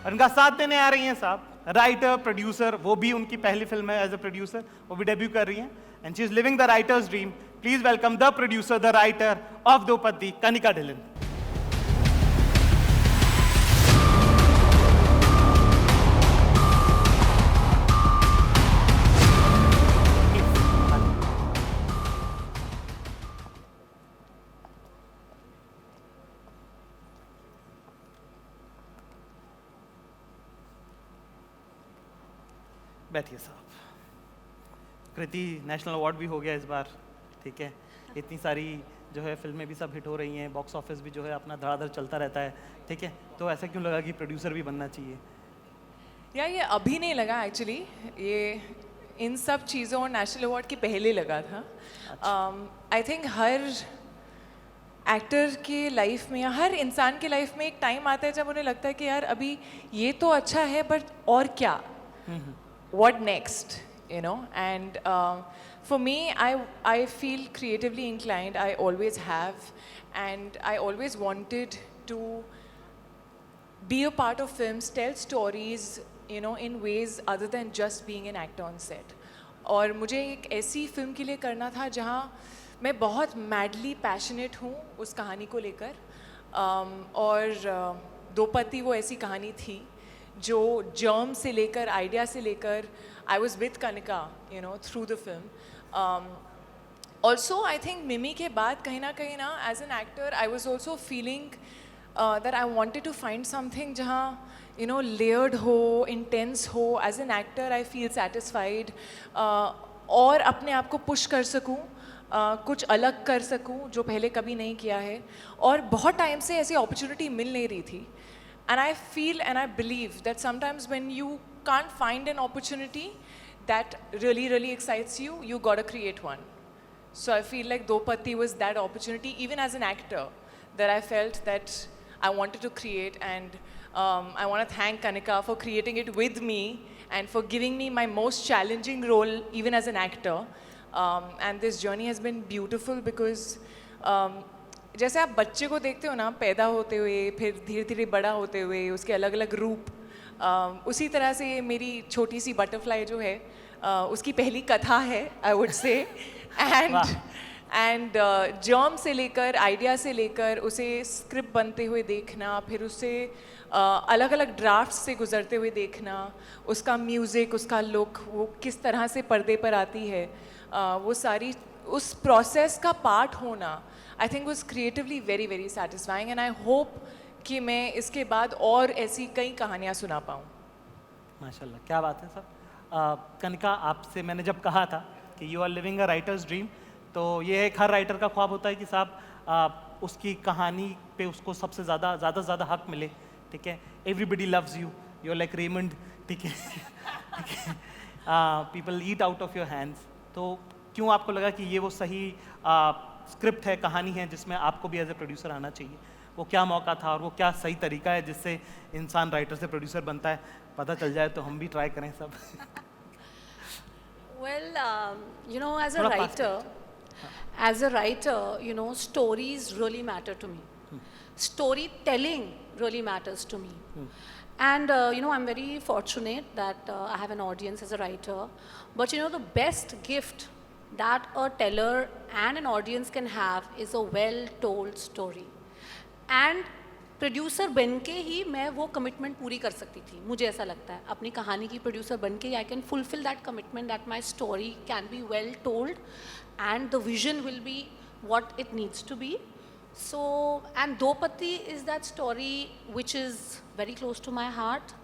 और इनका साथ देने आ रही हैं साहब राइटर प्रोड्यूसर, वो भी उनकी पहली फिल्म है एज अ प्रोड्यूसर, वो भी डेब्यू कर रही हैं and she is living the writer's dream. Please welcome the producer, the writer of Draupadi, Kanika Dhillon. बैठिए साहब. कृति नेशनल अवार्ड भी हो गया इस बार, ठीक है. इतनी सारी जो है फिल्में भी सब हिट हो रही हैं, बॉक्स ऑफिस भी जो है अपना धड़ाधड़ चलता रहता है, ठीक है. तो ऐसा क्यों लगा कि प्रोड्यूसर भी बनना चाहिए? ये अभी नहीं लगा एक्चुअली, ये इन सब चीज़ों और नेशनल अवार्ड के पहले लगा था. आई थिंक हर एक्टर के लाइफ में या हर इंसान के लाइफ में एक टाइम आता है जब उन्हें लगता है कि यार अभी ये तो अच्छा है बट और क्या, what next, you know. And for me, I feel creatively inclined. I always have, and I always wanted to be a part of films, tell stories, you know, in ways other than just being an actor on set. और मुझे एक ऐसी film के लिए करना था जहाँ मैं बहुत मैडली पैशनेट हूँ उस कहानी को लेकर. और द्रौपदी वो ऐसी कहानी थी जो जर्म से लेकर, आइडिया से लेकर, I was with Kanika, you know, through the film. Also I think Mimi के बाद कहीं ना as an actor I was also feeling that I wanted to find something जहाँ यू नो लेयर्ड हो, इंटेंस हो. As an actor I feel satisfied और अपने आप को पुश कर सकूँ, कुछ अलग कर सकूँ जो पहले कभी नहीं किया है. और बहुत टाइम से ऐसी अपॉर्चुनिटी मिल नहीं रही थी. And I feel and I believe that sometimes when you can't find an opportunity that really excites you, you gotta create one. So I feel like Drupadi was that opportunity, even as an actor, that I felt that I wanted to create. And I want to thank Kanika for creating it with me and for giving me my most challenging role even as an actor. And this journey has been beautiful because जैसे आप बच्चे को देखते हो ना, पैदा होते हुए फिर धीरे धीरे बड़ा होते हुए उसके अलग अलग रूप, उसी तरह से मेरी छोटी सी बटरफ्लाई जो है उसकी पहली कथा है, I would say. And germ से लेकर, आइडिया से लेकर उसे स्क्रिप्ट बनते हुए देखना, फिर उसे अलग अलग ड्राफ्ट से गुजरते हुए देखना, उसका म्यूज़िक, उसका लुक, वो किस तरह से पर्दे पर आती है, वो सारी उस प्रोसेस का पार्ट होना I think was creatively very satisfying. And I hope कि मैं इसके बाद और ऐसी कई कहानियाँ सुना पाऊँ. माशाल्लाह, क्या बात है सर. कनिका, आपसे मैंने जब कहा था कि you are living a writer's dream, तो ये एक हर राइटर का ख्वाब होता है कि साहब उसकी कहानी पे उसको सबसे ज़्यादा हक मिले, ठीक है. Everybody loves you, you are like Raymond, ठीक है. People eat out of your hands. तो क्यों आपको लगा कि ये वो सही स्क्रिप्ट है, कहानी है जिसमें आपको भी एज ए प्रोड्यूसर आना चाहिए? वो क्या मौका था और वो क्या सही तरीका है जिससे इंसान राइटर से प्रोड्यूसर बनता है? पता चल जाए तो हम भी ट्राई करें सब. Well, you know, as a writer, you know, stories really matter to me. Storytelling really matters to me. And, you know, I'm very fortunate that I have an audience as a writer. But, you know, the best gift that a teller and an audience can have is a well-told story. And producer बन के ही मैं वो commitment पूरी कर सकती थी, मुझे ऐसा लगता है. अपनी कहानी की प्रोड्यूसर बन के I can fulfil that commitment that my story can be well told and the vision will be what it needs to be. So, and Drupadi is that story which is very close to my heart.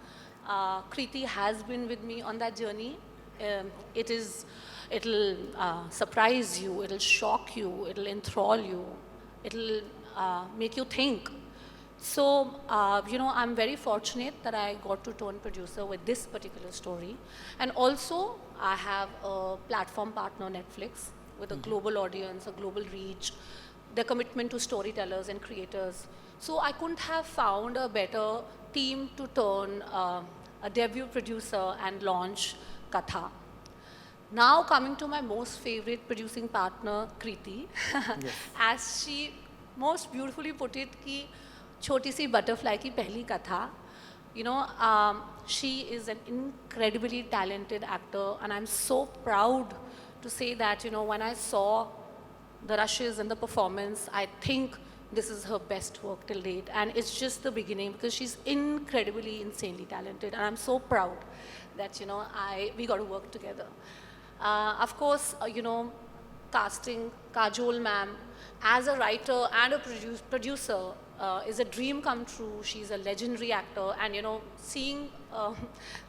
Kriti has been with me on that journey. It'll surprise you, it'll shock you, it'll enthrall you, it'll make you think. So, you know, I'm very fortunate that I got to turn producer with this particular story. And also, I have a platform partner, Netflix, with a global audience, a global reach, their commitment to storytellers and creators. So I couldn't have found a better team to turn a debut producer and launch Katha. Now coming to my most favorite producing partner, Kriti, yes. As she most beautifully put it, कि छोटी सी butterfly की पहली कथा, You know, she is an incredibly talented actor, and I'm so proud to say that, you know, when I saw the rushes and the performance, I think this is her best work till date. And it's just the beginning because she's incredibly, insanely talented. And I'm so proud that, you know, we got to work together. Of course, you know, casting Kajol ma'am as a writer and a producer is a dream come true. She's a legendary actor, and you know, seeing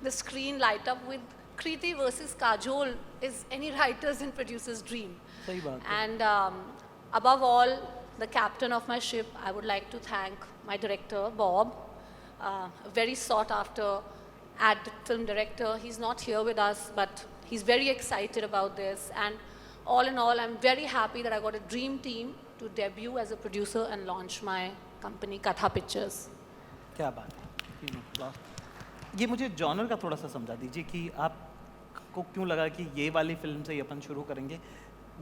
the screen light up with Kriti versus Kajol is any writer's and producer's dream. सही बात है. And above all, the captain of my ship, I would like to thank my director, Bob, a very sought after film director. He's not here with us, but he's very excited about this. And all in all, I'm very happy that I got a dream team to debut as a producer and launch my company, Katha Pictures. क्या बात है. ये मुझे genre का थोड़ा सा समझा दीजिए कि आपको क्यों लगा कि ये वाली फिल्म से ही अपन शुरू करेंगे.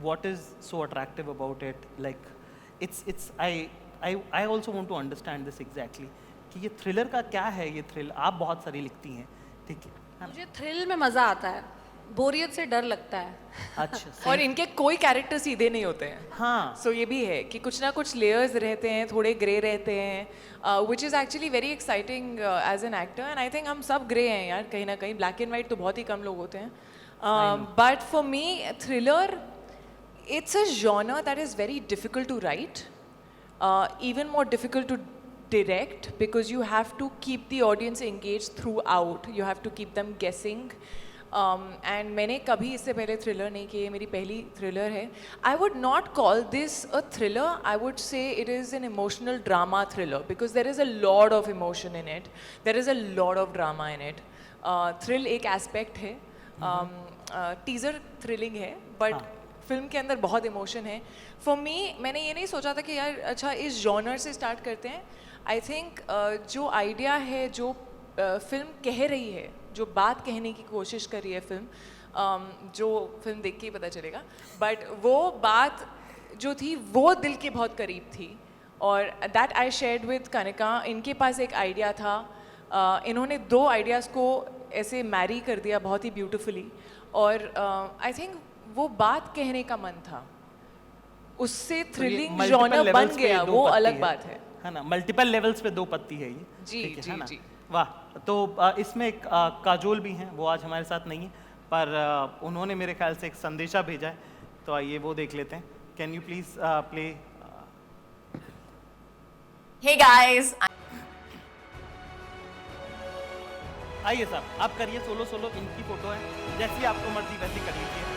What is so attractive about it? Like, I also want to understand this exactly. कि ये थ्रिलर का क्या है. ये थ्रिल आप बहुत सारी लिखती हैं, ठीक है. मुझे थ्रिल में मज़ा आता है, बोरियत से डर लगता है. अच्छा. और इनके कोई कैरेक्टर सीधे नहीं होते हैं. हाँ. सो ये भी है कि कुछ ना कुछ लेयर्स रहते हैं, थोड़े ग्रे रहते हैं, which is actually very exciting as an actor. And I think हम सब ग्रे हैं यार, कहीं ना कहीं. ब्लैक एंड वाइट तो बहुत ही कम लोग होते हैं. But for me thriller, it's a genre that is very difficult to write, even more difficult to direct, because you have to keep the audience engaged throughout. You have to keep them guessing. And मैंने कभी इससे पहले thriller नहीं किए, मेरी पहली thriller है. I would not call this a thriller. I would say it is an emotional drama thriller, because there is a lot of emotion in it. There is a lot of drama in it. Thrill एक aspect है. Teaser thrilling है, but film के अंदर बहुत emotion है. For me, मैंने ये नहीं सोचा था कि यार अच्छा इस जॉनर से स्टार्ट करते हैं. आई थिंक जो आइडिया है, जो फिल्म कह रही है, जो बात कहने की कोशिश कर रही है फिल्म, जो फिल्म देख के ही पता चलेगा, बट वो बात जो थी वो दिल के बहुत करीब थी. और that I shared with Kanika. इनके पास एक आइडिया था, इन्होंने दो आइडियाज़ को ऐसे मैरी कर दिया बहुत ही ब्यूटिफुली. और आई थिंक वो बात कहने का मन था, उससे थ्रिलिंग जॉनर बन गया, वो अलग बात है ना. मल्टीपल लेवल्स पे दो पत्ती है ये. जी जी जी. वाह. तो इसमें एक काजोल भी हैं, वो आज हमारे साथ नहीं है, पर उन्होंने मेरे ख्याल से एक संदेशा भेजा है, तो आइए वो देख लेते हैं. Can you please play. Hey guys, आइए साहब, आप करिए सोलो. इनकी फोटो है, जैसी आपको मर्जी वैसी कर लीजिए.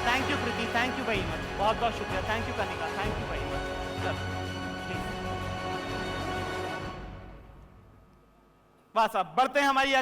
Thank you Preeti, thank you very much. बहुत बहुत शुक्रिया. Thank you Kanika, thank you very much. चल प्लीज. वाह साहब, बढ़ते हैं हमारी